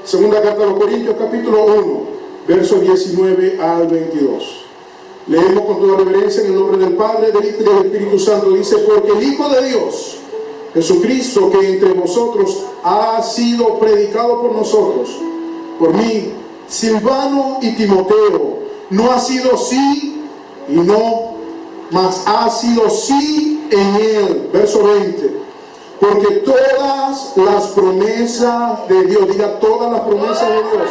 Segunda carta a los Corintios, capítulo 1, versos 19 al 22. Leemos con toda reverencia en el nombre del Padre, del Hijo y del Espíritu Santo. Dice: porque el Hijo de Dios, Jesucristo, que entre vosotros ha sido predicado por nosotros, por mí, Silvano y Timoteo, no ha sido sí y no, mas ha sido sí en él. Verso 20. Porque todas las promesas de Dios, diga, todas las promesas de Dios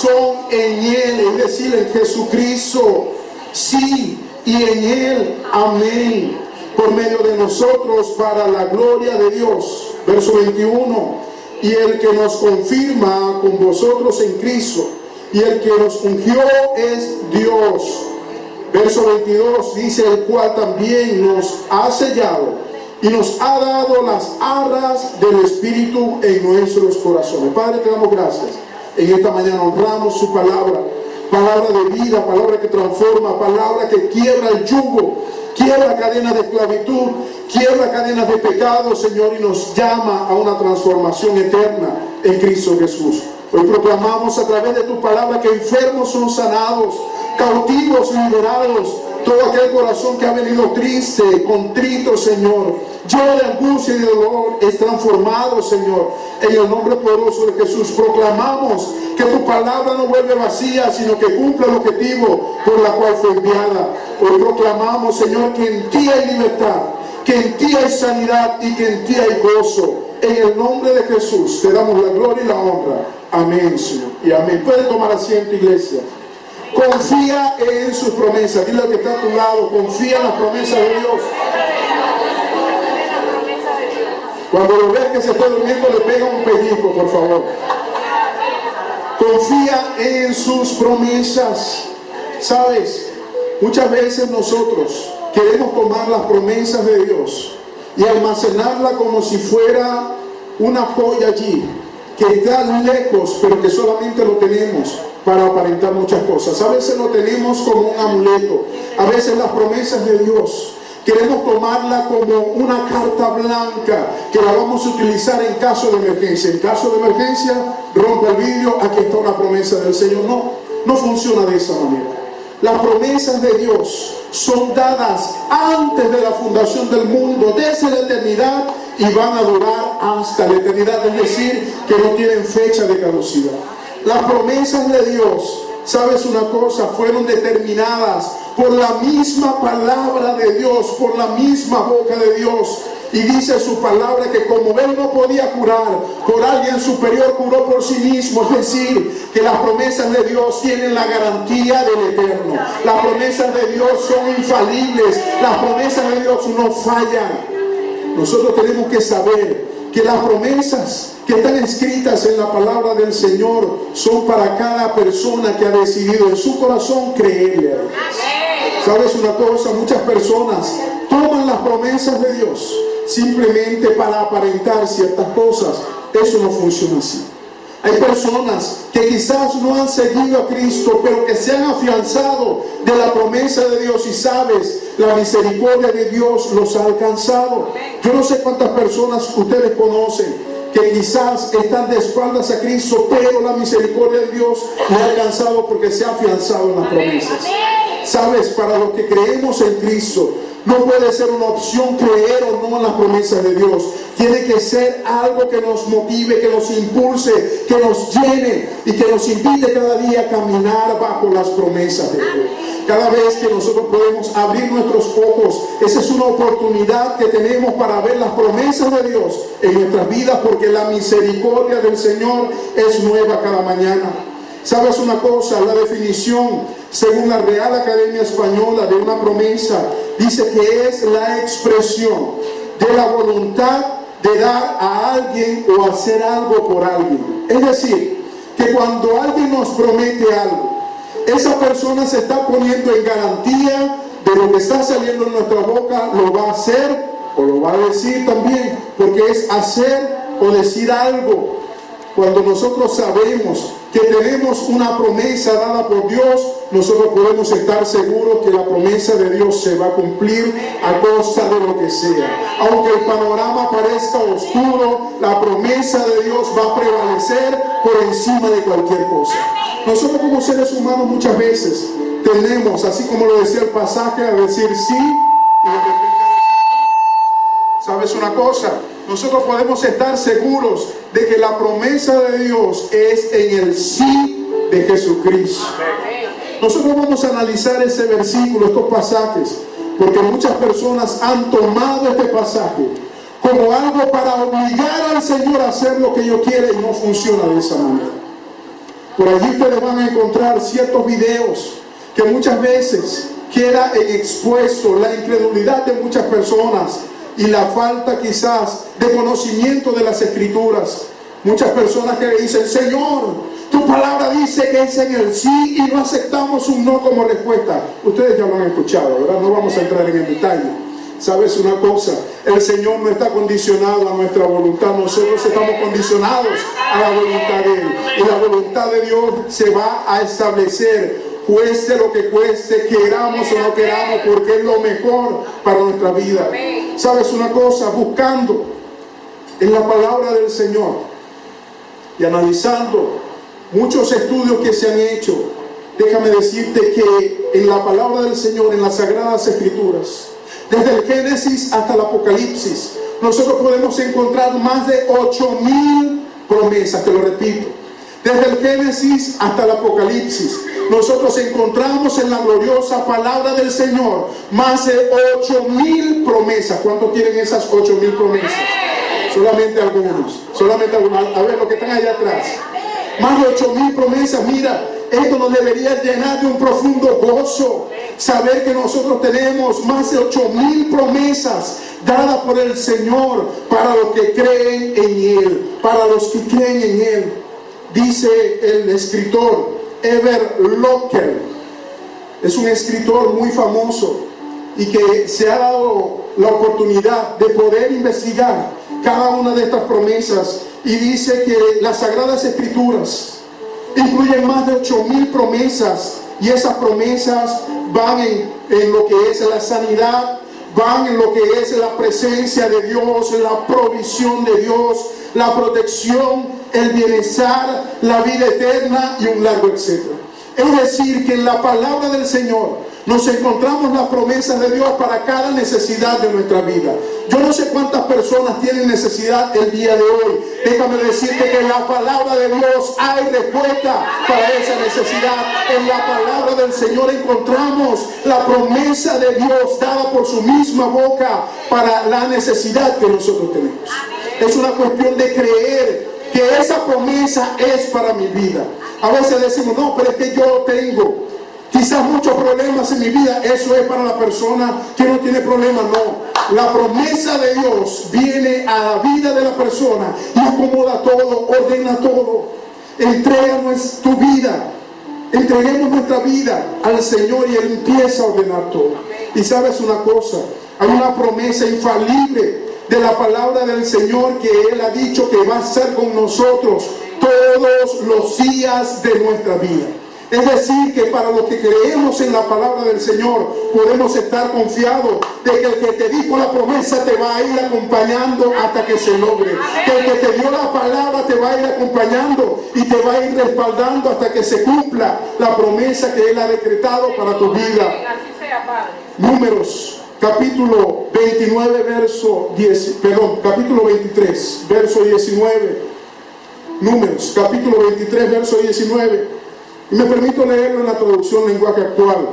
son en él, es decir, en Jesucristo, sí, y en él, amén, por medio de nosotros, para la gloria de Dios. Verso 21. Y el que nos confirma con vosotros en Cristo, y el que nos ungió es Dios. Verso 22 dice: el cual también nos ha sellado y nos ha dado las arras del Espíritu en nuestros corazones. Padre, te damos gracias. En esta mañana honramos su palabra, palabra de vida, palabra que transforma, palabra que quiebra el yugo, quiebra cadenas de esclavitud, quiebra cadenas de pecado, Señor, y nos llama a una transformación eterna en Cristo Jesús. Hoy proclamamos a través de tu palabra que enfermos son sanados, cautivos liberados, todo aquel corazón que ha venido triste, contrito, Señor, lleno de angustia y de dolor, es transformado, Señor. En el nombre poderoso de Jesús proclamamos que tu palabra no vuelve vacía, sino que cumple el objetivo por la cual fue enviada. Hoy proclamamos, Señor, que en ti hay libertad, que en ti hay sanidad y que en ti hay gozo. En el nombre de Jesús te damos la gloria y la honra. Amén, Señor, y amén. Puede tomar asiento, iglesia. Confía en sus promesas. Dile al que está a tu lado: confía en las promesas de Dios. Cuando lo ves que se está durmiendo, le pega un pellizco, por favor. Confía en sus promesas. Sabes, muchas veces nosotros queremos tomar las promesas de Dios y almacenarla como si fuera una joya allí, que está lejos, pero que solamente lo tenemos para aparentar muchas cosas. A veces lo tenemos como un amuleto. A veces las promesas de Dios queremos tomarla como una carta blanca que la vamos a utilizar en caso de emergencia. En caso de emergencia, rompa el vidrio, aquí está una promesa del Señor. No, no funciona de esa manera. Las promesas de Dios son dadas antes de la fundación del mundo, desde la eternidad, y van a durar hasta la eternidad, es decir, que no tienen fecha de caducidad. Las promesas de Dios, ¿sabes una cosa? Fueron determinadas por la misma palabra de Dios, por la misma boca de Dios. Y dice su palabra que como Él no podía curar por alguien superior, curó por sí mismo. Es decir, que las promesas de Dios tienen la garantía del eterno. Las promesas de Dios son infalibles. Las promesas de Dios no fallan. Nosotros tenemos que saber que las promesas que están escritas en la palabra del Señor son para cada persona que ha decidido en su corazón creerle a Dios. ¿Sabes una cosa? Muchas personas toman las promesas de Dios simplemente para aparentar ciertas cosas. Eso no funciona así. Hay personas que quizás no han seguido a Cristo, pero que se han afianzado de la promesa de Dios, y sabes, la misericordia de Dios los ha alcanzado. Yo no sé cuántas personas ustedes conocen que quizás están de espaldas a Cristo, pero la misericordia de Dios les ha alcanzado porque se ha afianzado en las promesas. Sabes, para los que creemos en Cristo, no puede ser una opción creer o no en las promesas de Dios. Tiene que ser algo que nos motive, que nos impulse, que nos llene y que nos invite cada día a caminar bajo las promesas de Dios. Cada vez que nosotros podemos abrir nuestros ojos, esa es una oportunidad que tenemos para ver las promesas de Dios en nuestras vidas, porque la misericordia del Señor es nueva cada mañana. ¿Sabes una cosa? La definición, según la Real Academia Española, de una promesa, dice que es la expresión de la voluntad de dar a alguien o hacer algo por alguien. Es decir, que cuando alguien nos promete algo, esa persona se está poniendo en garantía de lo que está saliendo en nuestra boca, lo va a hacer o lo va a decir también, porque es hacer o decir algo. Cuando nosotros sabemos que tenemos una promesa dada por Dios, nosotros podemos estar seguros que la promesa de Dios se va a cumplir a costa de lo que sea. Aunque el panorama parezca oscuro, la promesa de Dios va a prevalecer, por encima de cualquier cosa. Nosotros como seres humanos muchas veces tenemos, así como lo decía el pasaje, a decir sí y de repente ¿sabes una cosa? Nosotros podemos estar seguros de que la promesa de Dios es en el sí de Jesucristo. Nosotros vamos a analizar ese versículo, estos pasajes, porque muchas personas han tomado este pasaje como algo para obligar al Señor a hacer lo que ellos quieren y no funciona de esa manera. Por allí ustedes van a encontrar ciertos videos que muchas veces queda en expuesto la incredulidad de muchas personas y la falta quizás de conocimiento de las Escrituras. Muchas personas que le dicen: Señor, tu palabra dice que es en el sí, y no aceptamos un no como respuesta. Ustedes ya lo han escuchado, ¿verdad? No vamos a entrar en el detalle. ¿Sabes una cosa? El Señor no está condicionado a nuestra voluntad. Nosotros estamos condicionados a la voluntad de Él. Y la voluntad de Dios se va a establecer, cueste lo que cueste, queramos o no queramos, porque es lo mejor para nuestra vida. ¿Sabes una cosa? Buscando en la palabra del Señor y analizando muchos estudios que se han hecho, déjame decirte que en la palabra del Señor, en las Sagradas Escrituras, desde el Génesis hasta el Apocalipsis, nosotros podemos encontrar más de 8,000 promesas. Te lo repito, desde el Génesis hasta el Apocalipsis, nosotros encontramos en la gloriosa palabra del Señor más de 8,000 promesas. ¿Cuántos tienen esas 8,000 promesas? Solamente algunos, solamente algunos. A ver, los que están allá atrás. Más de 8,000 promesas. Mira, esto nos debería llenar de un profundo gozo, saber que nosotros tenemos más de 8,000 promesas dadas por el Señor para los que creen en Él, para los que creen en Él. Dice el escritor Herbert Locker, es un escritor muy famoso y que se ha dado la oportunidad de poder investigar cada una de estas promesas, y dice que las Sagradas Escrituras incluyen más de 8,000 promesas, y esas promesas van en lo que es la sanidad, van en lo que es la presencia de Dios, la provisión de Dios, la protección, el bienestar, la vida eterna y un largo etcétera. Es decir, que en la palabra del Señor nos encontramos las promesas de Dios para cada necesidad de nuestra vida. Yo no sé cuántas personas tienen necesidad el día de hoy. Déjame decirte que en la palabra de Dios hay respuesta para esa necesidad. En la palabra del Señor encontramos la promesa de Dios dada por su misma boca para la necesidad que nosotros tenemos. Es una cuestión de creer que esa promesa es para mi vida. A veces decimos: no, pero es que yo tengo quizás muchos problemas en mi vida. Eso es para la persona que no tiene problemas. No, la promesa de Dios viene a la vida de la persona y acomoda todo, ordena todo. Entrega tu vida, entreguemos nuestra vida al Señor y Él empieza a ordenar todo. Y sabes una cosa, hay una promesa infalible de la palabra del Señor que Él ha dicho que va a estar con nosotros todos los días de nuestra vida. Es decir, que para los que creemos en la palabra del Señor podemos estar confiados de que el que te dijo la promesa te va a ir acompañando hasta que se logre. Que el que te dio la palabra te va a ir acompañando y te va a ir respaldando hasta que se cumpla la promesa que Él ha decretado para tu vida. Números capítulo 29 capítulo 23 verso 19. Números capítulo 23 verso 19. Y me permito leerlo en la traducción lenguaje actual.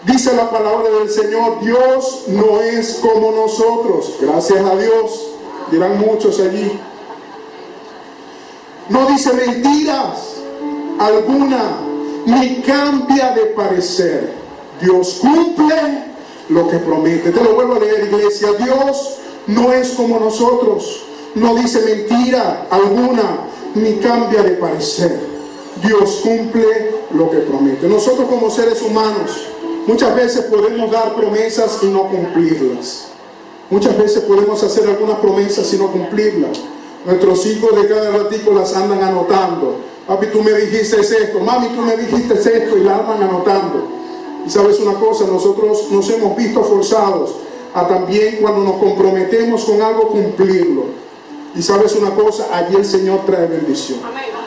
Dice la palabra del Señor: Dios no es como nosotros. Gracias a Dios, dirán muchos allí. No dice mentiras alguna, ni cambia de parecer. Dios cumple lo que promete. Te lo vuelvo a leer, iglesia. Dios no es como nosotros. No dice mentira alguna, ni cambia de parecer. Dios cumple lo que promete. Nosotros como seres humanos muchas veces podemos dar promesas y no cumplirlas. Muchas veces podemos hacer algunas promesas y no cumplirlas. Nuestros hijos de cada ratico las andan anotando. Papi, tú me dijiste esto. Mami, tú me dijiste esto, y la andan anotando. Y sabes una cosa, nosotros nos hemos visto forzados a también, cuando nos comprometemos con algo, cumplirlo. Y sabes una cosa, allí el Señor trae bendición.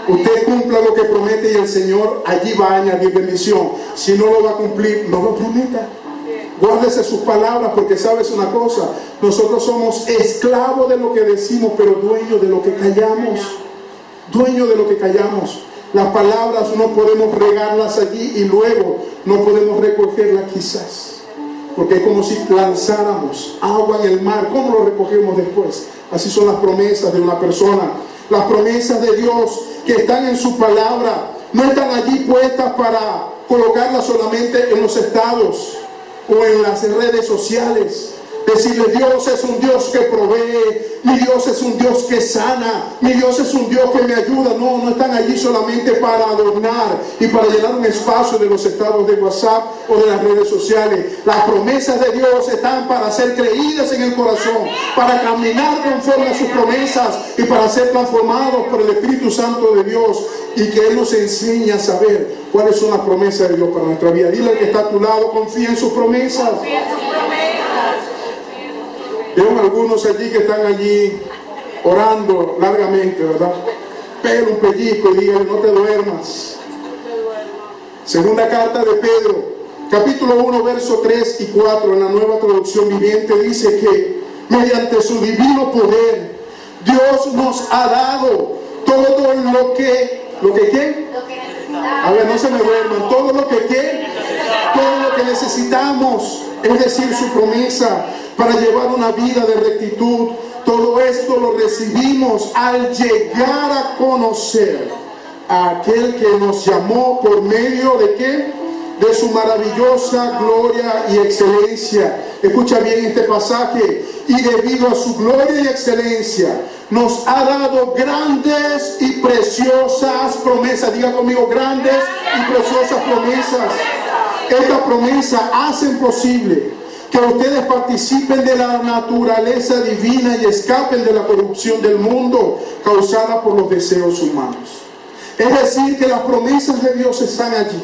Usted cumpla lo que promete y el Señor allí va a añadir bendición. Si no lo va a cumplir, no lo prometa. Guárdese sus palabras, porque sabes una cosa, nosotros somos esclavos de lo que decimos, pero dueños de lo que callamos. Dueños de lo que callamos. Las palabras no podemos regarlas allí y luego no podemos recogerlas quizás. Porque es como si lanzáramos agua en el mar. ¿Cómo lo recogemos después? Así son las promesas de una persona. Las promesas de Dios que están en su palabra no están allí puestas para colocarlas solamente en los estados o en las redes sociales. Decirle, Dios es un Dios que provee, mi Dios es un Dios que sana, mi Dios es un Dios que me ayuda. No, no están allí solamente para adornar y para llenar un espacio de los estados de WhatsApp o de las redes sociales. Las promesas de Dios están para ser creídas en el corazón, para caminar conforme a sus promesas y para ser transformados por el Espíritu Santo de Dios, y que Él nos enseñe a saber cuáles son las promesas de Dios para nuestra vida. Dile al que está a tu lado, confía en sus promesas. Confía en sus promesas. Veo algunos allí que están allí orando largamente, ¿verdad? Pero un pellizco y dígale, no te duermas. Segunda carta de Pedro, capítulo 1, verso 3 y 4, en la Nueva Traducción Viviente, dice que mediante su divino poder, Dios nos ha dado todo lo que ¿qué? Lo que necesitamos. A ver, no se me duerman. Todo lo que ¿qué? Todo lo que necesitamos, es decir, su promesa para llevar una vida de rectitud. Todo esto lo recibimos al llegar a conocer a aquel que nos llamó por medio de ¿qué? De su maravillosa gloria y excelencia. Escucha bien este pasaje. Y debido a su gloria y excelencia, nos ha dado grandes y preciosas promesas. Diga conmigo, grandes y preciosas promesas. Estas promesas hacen posible que ustedes participen de la naturaleza divina y escapen de la corrupción del mundo causada por los deseos humanos. Es decir, que las promesas de Dios están allí.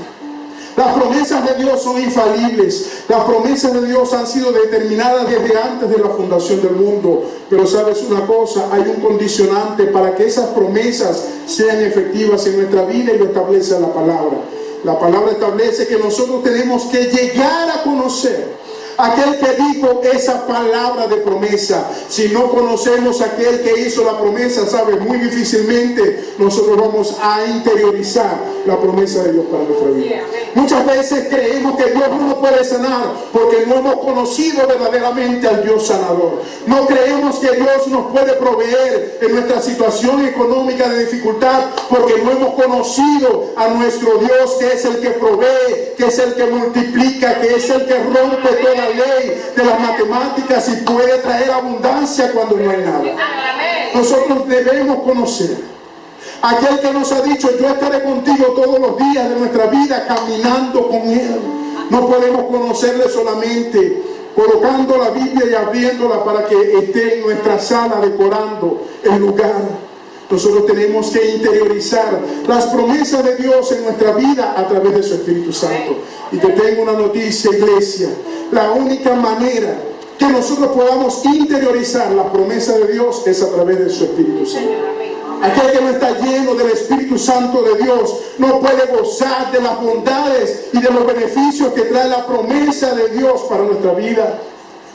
Las promesas de Dios son infalibles. Las promesas de Dios han sido determinadas desde antes de la fundación del mundo. Pero sabes una cosa, hay un condicionante para que esas promesas sean efectivas en nuestra vida, y lo establece la palabra. La palabra establece que nosotros tenemos que llegar a conocer aquel que dijo esa palabra de promesa. Si no conocemos a aquel que hizo la promesa, ¿sabes? Muy difícilmente nosotros vamos a interiorizar la promesa de Dios para nuestra vida. Muchas veces creemos que Dios no nos puede sanar porque no hemos conocido verdaderamente al Dios sanador. No creemos que Dios nos puede proveer en nuestra situación económica de dificultad porque no hemos conocido a nuestro Dios, que es el que provee, que es el que multiplica, que es el que rompe toda ley de las matemáticas y puede traer abundancia cuando no hay nada. Nosotros debemos conocer aquel que nos ha dicho, yo estaré contigo todos los días de nuestra vida caminando con Él. No podemos conocerle solamente colocando la Biblia y abriéndola para que esté en nuestra sala decorando el lugar. Nosotros tenemos que interiorizar las promesas de Dios en nuestra vida a través de su Espíritu Santo. Y te tengo una noticia, iglesia. La única manera que nosotros podamos interiorizar las promesas de Dios es a través de su Espíritu Santo. Aquel que no está lleno del Espíritu Santo de Dios no puede gozar de las bondades y de los beneficios que trae la promesa de Dios para nuestra vida.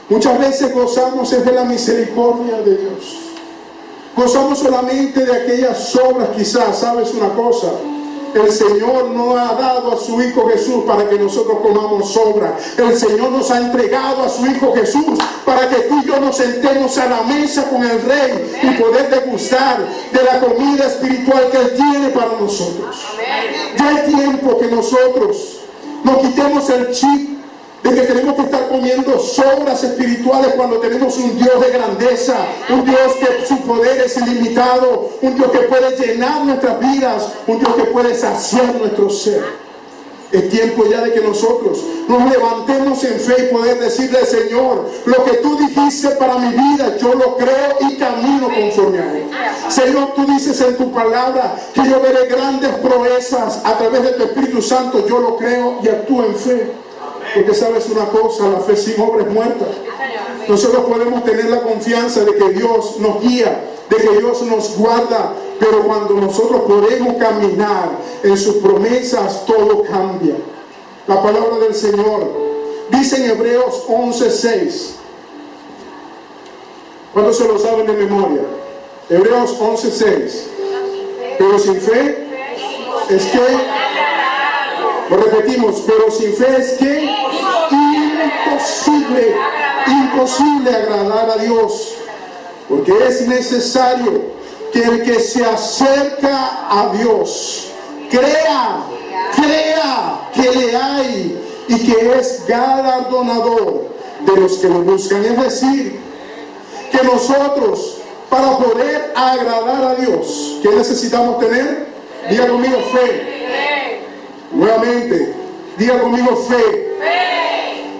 Muchas veces gozamos es de la misericordia de Dios. Gozamos solamente de aquellas obras, quizás. ¿Sabes una cosa? El Señor no ha dado a su Hijo Jesús para que nosotros comamos sobra. El Señor nos ha entregado a su Hijo Jesús para que tú y yo nos sentemos a la mesa con el Rey y poder degustar de la comida espiritual que Él tiene para nosotros. Ya es tiempo que nosotros nos quitemos el chip de que tenemos que estar comiendo sobras espirituales cuando tenemos un Dios de grandeza, un Dios que su poder es ilimitado, un Dios que puede llenar nuestras vidas, un Dios que puede saciar nuestro ser. Es tiempo ya de que nosotros nos levantemos en fe y poder decirle, Señor, lo que tú dijiste para mi vida, yo lo creo y camino conforme a él. Señor, tú dices en tu palabra que yo veré grandes proezas a través de tu Espíritu Santo. Yo lo creo y actúo en fe. Porque sabes una cosa, la fe sin obra es muerta. Nosotros podemos tener la confianza de que Dios nos guía, de que Dios nos guarda, pero cuando nosotros podemos caminar en sus promesas, todo cambia. La palabra del Señor dice en Hebreos 11:6. ¿Cuántos se lo saben de memoria? Hebreos 11:6. Pero sin fe es que, lo repetimos, pero sin fe es que imposible agradar a Dios, porque es necesario que el que se acerca a Dios crea que le hay y que es galardonador de los que lo buscan. Es decir, que nosotros, para poder agradar a Dios, ¿qué necesitamos tener? Diga conmigo, fe. Nuevamente, diga conmigo, fe.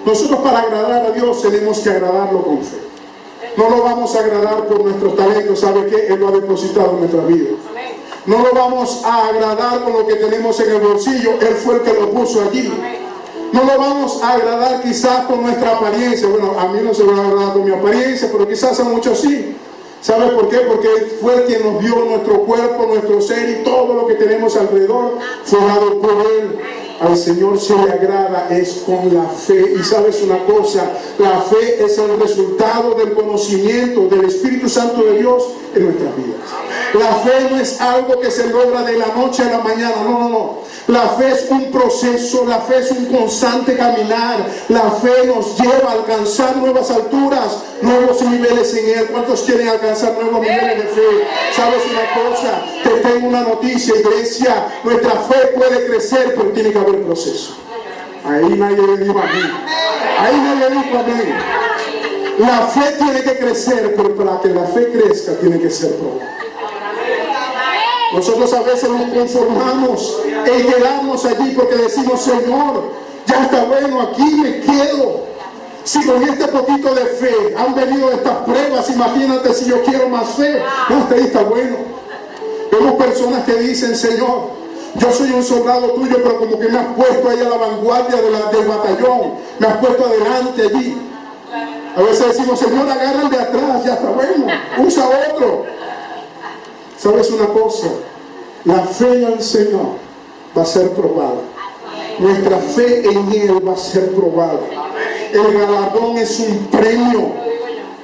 Nosotros, para agradar a Dios, tenemos que agradarlo con fe. No lo vamos a agradar por nuestros talentos. ¿Sabe qué? Él lo ha depositado en nuestra vida. No lo vamos a agradar con lo que tenemos en el bolsillo. Él fue el que lo puso allí. No lo vamos a agradar quizás con nuestra apariencia. Bueno, a mí no se va a agradar con mi apariencia, pero quizás a muchos sí. ¿Sabe por qué? Porque Él fue el quien nos dio nuestro cuerpo, nuestro ser y todo lo que tenemos alrededor fue dado por Él. Al Señor se le agrada es con la fe. Y sabes una cosa, la fe es el resultado del conocimiento del Espíritu Santo de Dios en nuestras vidas. La fe no es algo que se logra de la noche a la mañana, no. La fe es un proceso, la fe es un constante caminar. La fe nos lleva a alcanzar nuevas alturas, nuevos niveles en Él. ¿Cuántos quieren alcanzar nuevos niveles de fe? ¿Sabes una cosa? Te tengo una noticia, iglesia. Nuestra fe puede crecer, pero tiene que haber proceso. Ahí nadie le dijo amén. Ahí nadie dijo amén. La fe tiene que crecer, pero para que la fe crezca tiene que ser probada. Nosotros a veces nos conformamos y quedamos allí porque decimos, Señor, ya está bueno, aquí me quedo. Si con este poquito de fe han venido estas pruebas, imagínate si yo quiero más fe. No, ahí está bueno. Vemos personas que dicen, Señor, yo soy un soldado tuyo, pero como que me has puesto ahí a la vanguardia del batallón, me has puesto adelante allí. A veces decimos, Señor, agarra el de atrás, ya está bueno, usa otro. ¿Sabes una cosa? La fe en el Señor va a ser probada. Nuestra fe en Él va a ser probada. El galardón es un premio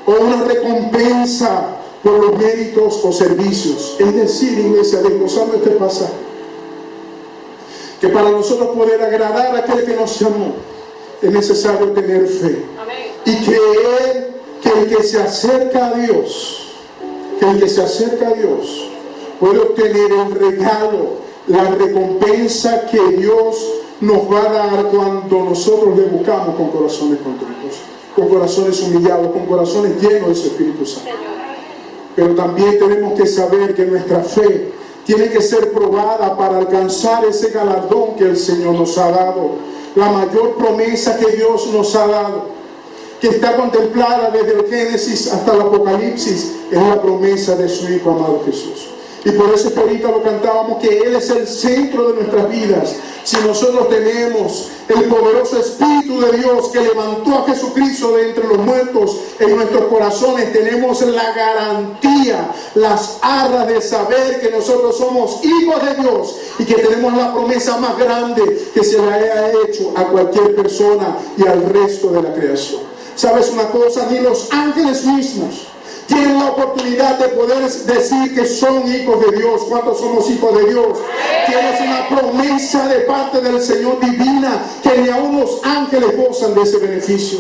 o una recompensa por los méritos o servicios. Es decir, iglesia, desglosando este pasaje, que para nosotros poder agradar a aquel que nos llamó, es necesario tener fe. Y creer que el que se acerca a Dios, puede obtener el regalo, la recompensa que Dios nos va a dar cuando nosotros le buscamos con corazones contritos, con corazones humillados, con corazones llenos de su Espíritu Santo. Pero también tenemos que saber que nuestra fe tiene que ser probada para alcanzar ese galardón que el Señor nos ha dado. La mayor promesa que Dios nos ha dado, que está contemplada desde el Génesis hasta el Apocalipsis, es la promesa de su Hijo amado Jesús. Y por eso que ahorita lo cantábamos, que Él es el centro de nuestras vidas. Si nosotros tenemos el poderoso Espíritu de Dios que levantó a Jesucristo de entre los muertos en nuestros corazones, tenemos la garantía, las arras de saber que nosotros somos hijos de Dios y que tenemos la promesa más grande que se le haya hecho a cualquier persona y al resto de la creación. ¿Sabes una cosa? Ni los ángeles mismos tienen la oportunidad de poder decir que son hijos de Dios. ¿Cuántos somos hijos de Dios? Tienes una promesa de parte del Señor divina, que ni aun los ángeles gozan de ese beneficio.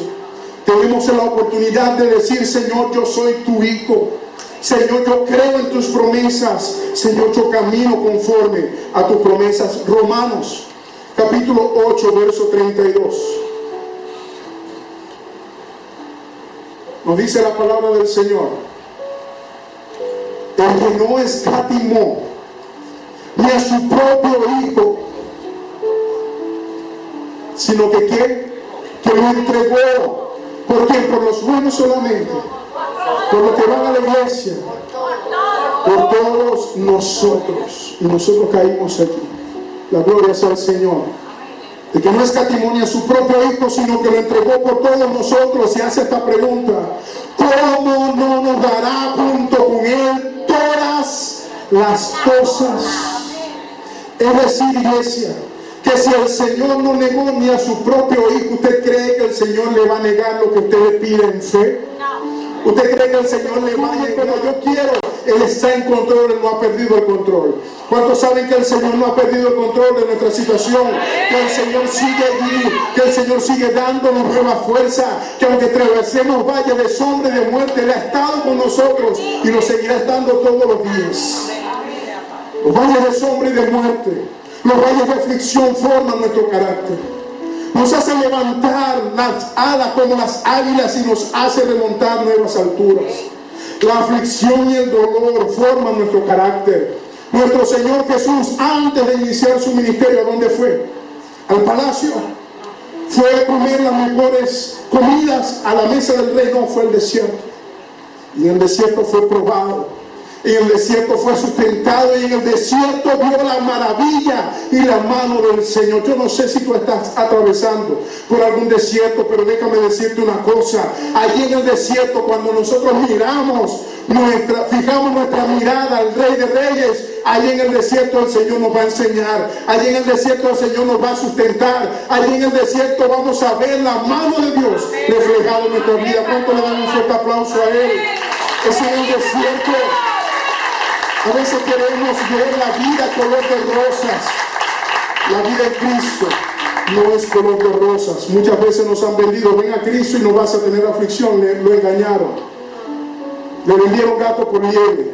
Tenemos la oportunidad de decir, Señor, yo soy tu hijo. Señor, yo creo en tus promesas. Señor, yo camino conforme a tus promesas. Romanos, capítulo 8, verso 32. Nos dice la palabra del Señor: el que no escatimó ni a su propio Hijo, sino que lo entregó. ¿Por quién? Por los buenos solamente, por los que van a la iglesia, por todos nosotros. Y nosotros caímos aquí. La gloria sea al Señor. de que no escatimó a su propio Hijo, sino que lo entregó por todos nosotros, y hace esta pregunta: ¿cómo no nos dará junto con Él todas las cosas? Es decir, iglesia, que si el Señor no negó ni a su propio Hijo, ¿usted cree que el Señor le va a negar lo que usted le pide en fe? ¿Usted cree que el Señor le va a negar? Pero yo quiero, Él está en control, Él no ha perdido el control. ¿Cuántos saben que el Señor no ha perdido el control de nuestra situación? Que el Señor sigue allí, que el Señor sigue dándonos nueva fuerza, que aunque atravesemos valles de sombra y de muerte, Él ha estado con nosotros y nos seguirá estando todos los días. Los valles de sombra y de muerte, los valles de aflicción forman nuestro carácter. Nos hace levantar las alas como las águilas y nos hace remontar nuevas alturas. La aflicción y el dolor forman nuestro carácter. Nuestro Señor Jesús, antes de iniciar su ministerio, ¿a dónde fue? Al palacio. Fue a comer las mejores comidas a la mesa del rey. No, fue al desierto. Y en el desierto fue probado. En el desierto fue sustentado, y en el desierto vio la maravilla y la mano del Señor. Yo no sé si tú estás atravesando por algún desierto, pero déjame decirte una cosa. Allí en el desierto, cuando nosotros fijamos nuestra mirada al Rey de Reyes, allí en el desierto el Señor nos va a enseñar. Allí en el desierto el Señor nos va a sustentar. Allí en el desierto vamos a ver la mano de Dios reflejada en nuestra vida. ¿Cuánto le dan un fuerte aplauso a Él? Es en el desierto. A veces queremos ver la vida color de rosas. La vida en Cristo no es color de rosas. Muchas veces nos han vendido: ven a Cristo y no vas a tener aflicción. Lo engañaron. Le vendieron gato por liebre.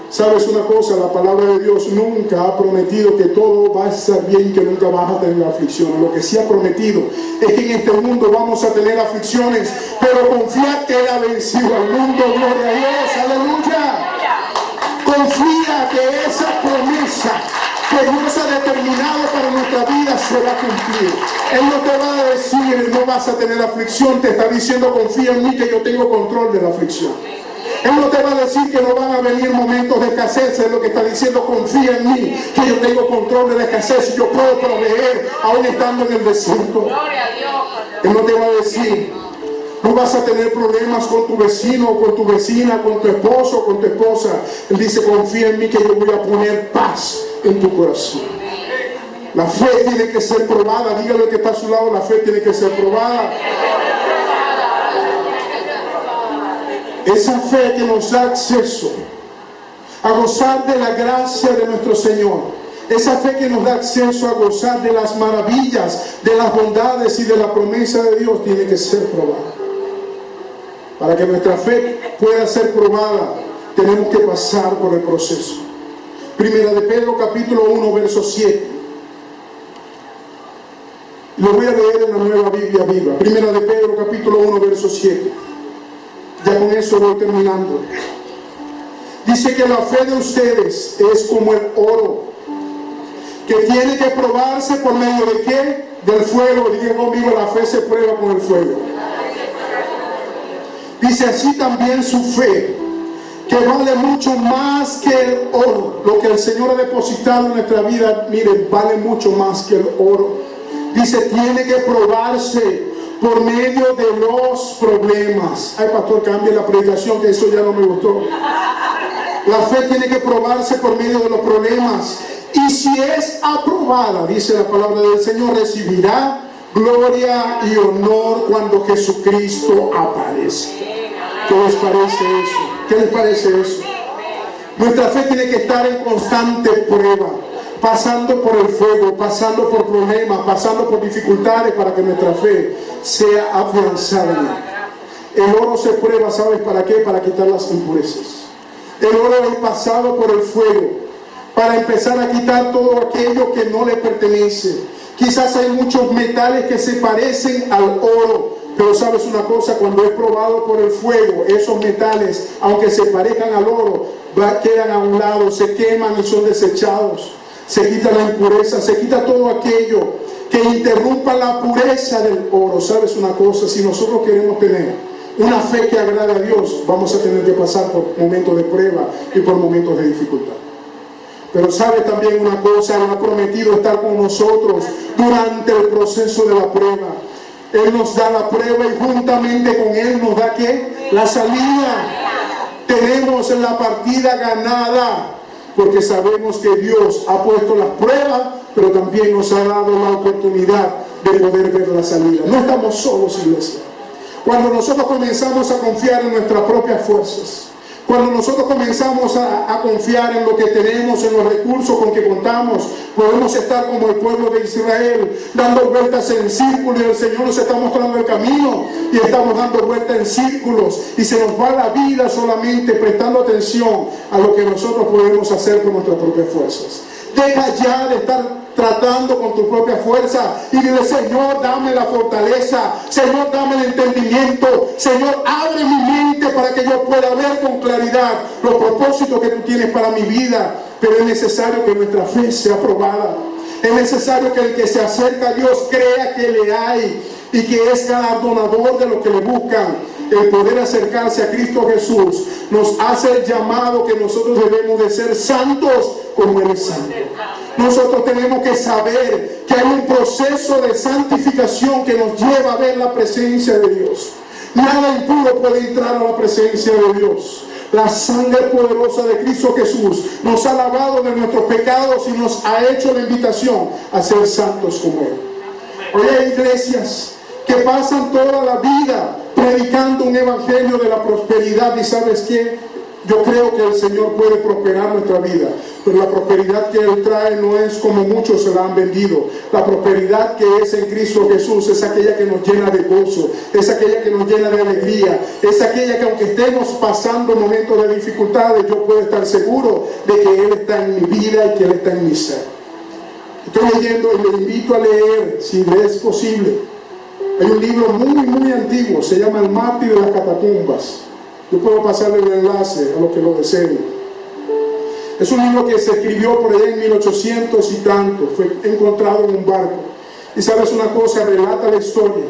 ¿Sabes una cosa? La palabra de Dios nunca ha prometido que todo va a estar bien, que nunca vas a tener aflicción. Lo que sí ha prometido es que en este mundo vamos a tener aflicciones, pero confía que Él ha vencido al mundo. Gloria a Dios. Aleluya. Confía que esa promesa que Dios ha determinado para nuestra vida se va a cumplir. Él no te va a decir: no vas a tener aflicción. Te está diciendo: confía en mí, que yo tengo control de la aflicción. Él no te va a decir que no van a venir momentos de escasez. Es lo que está diciendo: confía en mí, que yo tengo control de la escasez y yo puedo proveer aún estando en el desierto. Él no te va a decir: no vas a tener problemas con tu vecino o con tu vecina, con tu esposo o con tu esposa. Él dice: confía en mí, que yo voy a poner paz en tu corazón. La fe tiene que ser probada. Dígale que está a su lado: la fe tiene que ser probada. Esa fe que nos da acceso a gozar de la gracia de nuestro Señor. Esa fe que nos da acceso a gozar de las maravillas, de las bondades y de la promesa de Dios, tiene que ser probada. Para que nuestra fe pueda ser probada, tenemos que pasar por el proceso. Primera de Pedro capítulo 1 verso 7. Lo voy a leer en la Nueva Biblia Viva. Primera de Pedro capítulo 1 verso 7. Ya con eso voy terminando. Dice que la fe de ustedes es como el oro, que tiene que probarse por medio de ¿qué? Del fuego. Diga conmigo: la fe se prueba con el fuego. Dice: así también su fe, que vale mucho más que el oro. Lo que el Señor ha depositado en nuestra vida, mire, vale mucho más que el oro. Dice: tiene que probarse por medio de los problemas. Ay, pastor, cambie la predicación, que eso ya no me gustó. La fe tiene que probarse por medio de los problemas. Y si es aprobada, dice la palabra del Señor, recibirá gloria y honor cuando Jesucristo aparezca. ¿Qué les parece eso? ¿Qué les parece eso? Nuestra fe tiene que estar en constante prueba, pasando por el fuego, pasando por problemas, pasando por dificultades, para que nuestra fe sea afianzada. El oro se prueba, ¿sabes para qué? Para quitar las impurezas. El oro es pasado por el fuego para empezar a quitar todo aquello que no le pertenece. Quizás hay muchos metales que se parecen al oro, pero sabes una cosa: cuando es probado por el fuego, esos metales, aunque se parezcan al oro, quedan a un lado, se queman y son desechados. Se quita la impureza, se quita todo aquello que interrumpa la pureza del oro. ¿Sabes una cosa? Si nosotros queremos tener una fe que agrada a Dios, vamos a tener que pasar por momentos de prueba y por momentos de dificultad. Pero sabe también una cosa, Él ha prometido estar con nosotros durante el proceso de la prueba. Él nos da la prueba y juntamente con Él nos da ¿qué? La salida. Tenemos la partida ganada porque sabemos que Dios ha puesto las pruebas, pero también nos ha dado la oportunidad de poder ver la salida. No estamos solos, iglesia. Cuando nosotros comenzamos a confiar en nuestras propias fuerzas, cuando nosotros comenzamos a confiar en lo que tenemos, en los recursos con que contamos, podemos estar como el pueblo de Israel, dando vueltas en círculos, y el Señor nos está mostrando el camino, y estamos dando vueltas en círculos, y se nos va la vida solamente prestando atención a lo que nosotros podemos hacer con nuestras propias fuerzas. Deja ya de estar tratando con tu propia fuerza y dile: Señor, dame la fortaleza, Señor, dame el entendimiento, Señor, abre mi mente para que yo pueda ver con claridad los propósitos que tú tienes para mi vida. Pero es necesario que nuestra fe sea probada. Es necesario que el que se acerca a Dios crea que le hay y que es galardonador de los que le buscan. El poder acercarse a Cristo Jesús nos hace el llamado que nosotros debemos de ser santos como Él es santo. Nosotros tenemos que saber que hay un proceso de santificación que nos lleva a ver la presencia de Dios. Nada impuro puede entrar a la presencia de Dios. La sangre poderosa de Cristo Jesús nos ha lavado de nuestros pecados y nos ha hecho la invitación a ser santos como Él. Hoy hay iglesias que pasan toda la vida predicando un evangelio de la prosperidad, y ¿sabes qué? Yo creo que el Señor puede prosperar nuestra vida, pero la prosperidad que Él trae no es como muchos se la han vendido. La prosperidad que es en Cristo Jesús es aquella que nos llena de gozo, es aquella que nos llena de alegría, es aquella que aunque estemos pasando momentos de dificultades, yo puedo estar seguro de que Él está en mi vida y que Él está en mi ser. Estoy leyendo y le invito a leer, si le es posible. Hay un libro muy antiguo, se llama El Mártir de las Catacumbas. Yo puedo pasarle el enlace a los que lo deseen. Es un libro que se escribió por allá en 1800 y tanto. Fue encontrado en un barco. Y sabes una cosa, relata la historia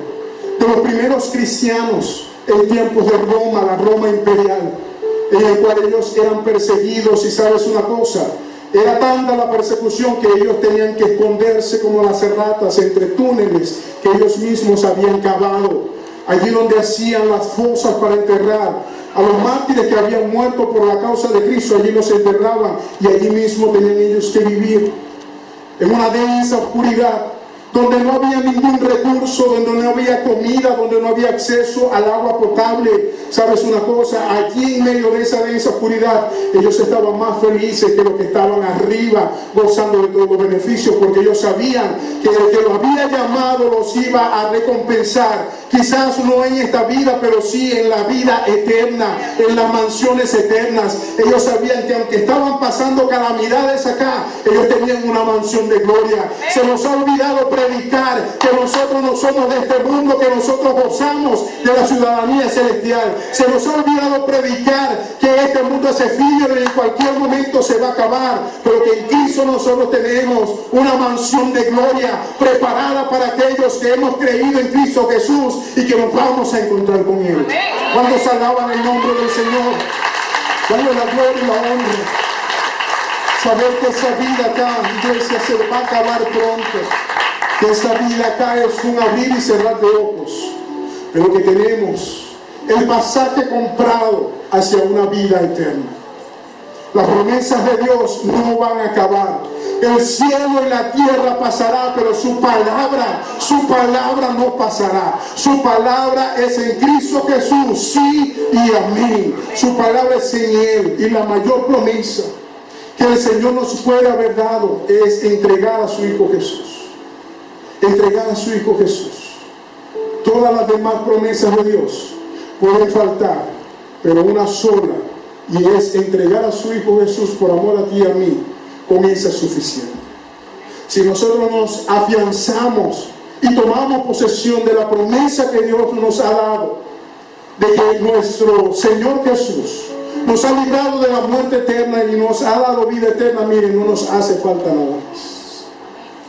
de los primeros cristianos en tiempos de Roma, la Roma imperial, en el cual ellos eran perseguidos. Y sabes una cosa, era tanta la persecución que ellos tenían que esconderse como las ratas entre túneles que ellos mismos habían cavado, allí donde hacían las fosas para enterrar a los mártires que habían muerto por la causa de Cristo. Allí los enterraban y allí mismo tenían ellos que vivir en una densa oscuridad, donde no había ningún recurso, donde no había comida, donde no había acceso al agua potable. ¿Sabes una cosa? Allí en medio de esa densa oscuridad, ellos estaban más felices que los que estaban arriba, gozando de todos los beneficios, porque ellos sabían que el que los había llamado los iba a recompensar. Quizás no en esta vida, pero sí en la vida eterna, en las mansiones eternas. Ellos sabían que aunque estaban pasando calamidades acá, ellos tenían una mansión de gloria. Se nos ha olvidado predicar que nosotros no somos de este mundo, que nosotros gozamos de la ciudadanía celestial. Se nos ha olvidado predicar que este mundo es efímero y en cualquier momento se va a acabar, pero que en Cristo nosotros tenemos una mansión de gloria preparada para aquellos que hemos creído en Cristo Jesús y que nos vamos a encontrar con Él. Cuando se alaban el nombre del Señor, dale la gloria y la honra. Saber que esa vida acá, iglesia, se va a acabar pronto. Que esta vida acá es un abrir y cerrar de ojos, pero que tenemos el pasaje comprado hacia una vida eterna. Las promesas de Dios no van a acabar. El cielo y la tierra pasará, pero su palabra no pasará. Su palabra es en Cristo Jesús, sí y amén. Su palabra es en Él, y la mayor promesa que el Señor nos puede haber dado es entregar a su Hijo Jesús. Entregar a su Hijo Jesús. Todas las demás promesas de Dios pueden faltar, pero una sola, y es entregar a su Hijo Jesús por amor a ti y a mí. Con esa es suficiente. Si nosotros nos afianzamos y tomamos posesión de la promesa que Dios nos ha dado, de que nuestro Señor Jesús nos ha librado de la muerte eterna y nos ha dado vida eterna, miren, no nos hace falta nada más.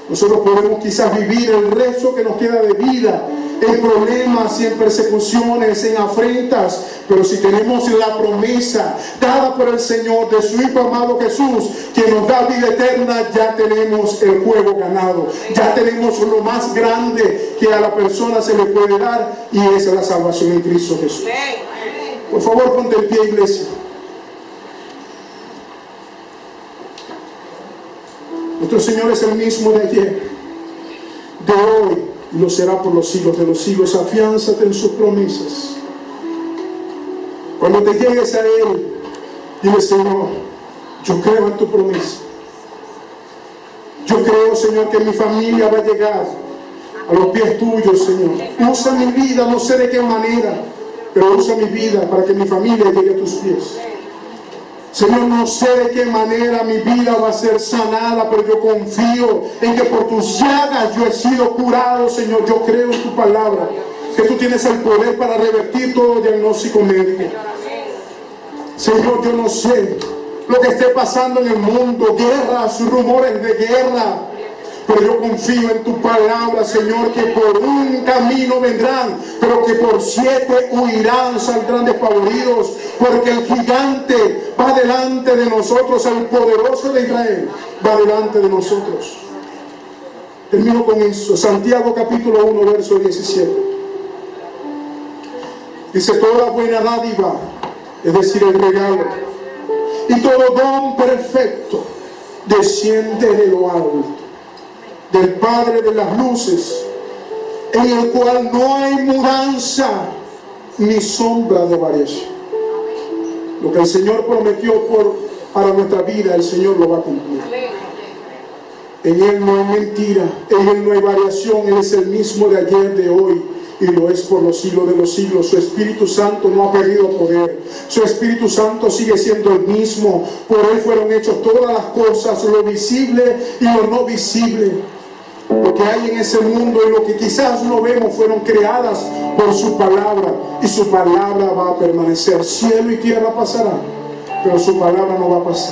Nosotros podemos quizás vivir el resto que nos queda de vida en problemas y en persecuciones, en afrentas. Pero si tenemos la promesa dada por el Señor de su Hijo amado Jesús, que nos da vida eterna, ya tenemos el juego ganado. Ya tenemos lo más grande que a la persona se le puede dar, y es la salvación en Cristo Jesús. Por favor, ponte en pie, iglesia. Nuestro Señor es el mismo de ayer, de hoy, y lo será por los siglos de los siglos. Afiánzate en sus promesas. Cuando te llegues a Él, dile: Señor, yo creo en tu promesa. Yo creo, Señor, que mi familia va a llegar a los pies tuyos, Señor. Usa mi vida, no sé de qué manera, pero usa mi vida para que mi familia llegue a tus pies. Señor, no sé de qué manera mi vida va a ser sanada, pero yo confío en que por tus llagas yo he sido curado, Señor. Yo creo en tu palabra, que tú tienes el poder para revertir todo diagnóstico médico. Señor, yo no sé lo que esté pasando en el mundo, guerras, rumores de guerra, pero yo confío en tu palabra, Señor, que por un camino vendrán, pero que por 7 huirán, saldrán despavoridos, porque el gigante va delante de nosotros, el poderoso de Israel va delante de nosotros. Termino con esto. Santiago capítulo 1, verso 17. Dice: toda buena dádiva, es decir, el regalo, y todo don perfecto desciende de lo alto, del Padre de las luces, en el cual no hay mudanza ni sombra de variación. Lo que el Señor prometió para nuestra vida, el Señor lo va a cumplir. En Él no hay mentira, en Él no hay variación. Él es el mismo de ayer, de hoy, y lo es por los siglos de los siglos. Su Espíritu Santo no ha perdido poder. Su Espíritu Santo sigue siendo el mismo. Por Él fueron hechas todas las cosas, lo visible y lo no visible. Lo que hay en ese mundo y lo que quizás no vemos fueron creadas por su palabra, y su palabra va a permanecer. Cielo y tierra pasarán, pero su palabra no va a pasar.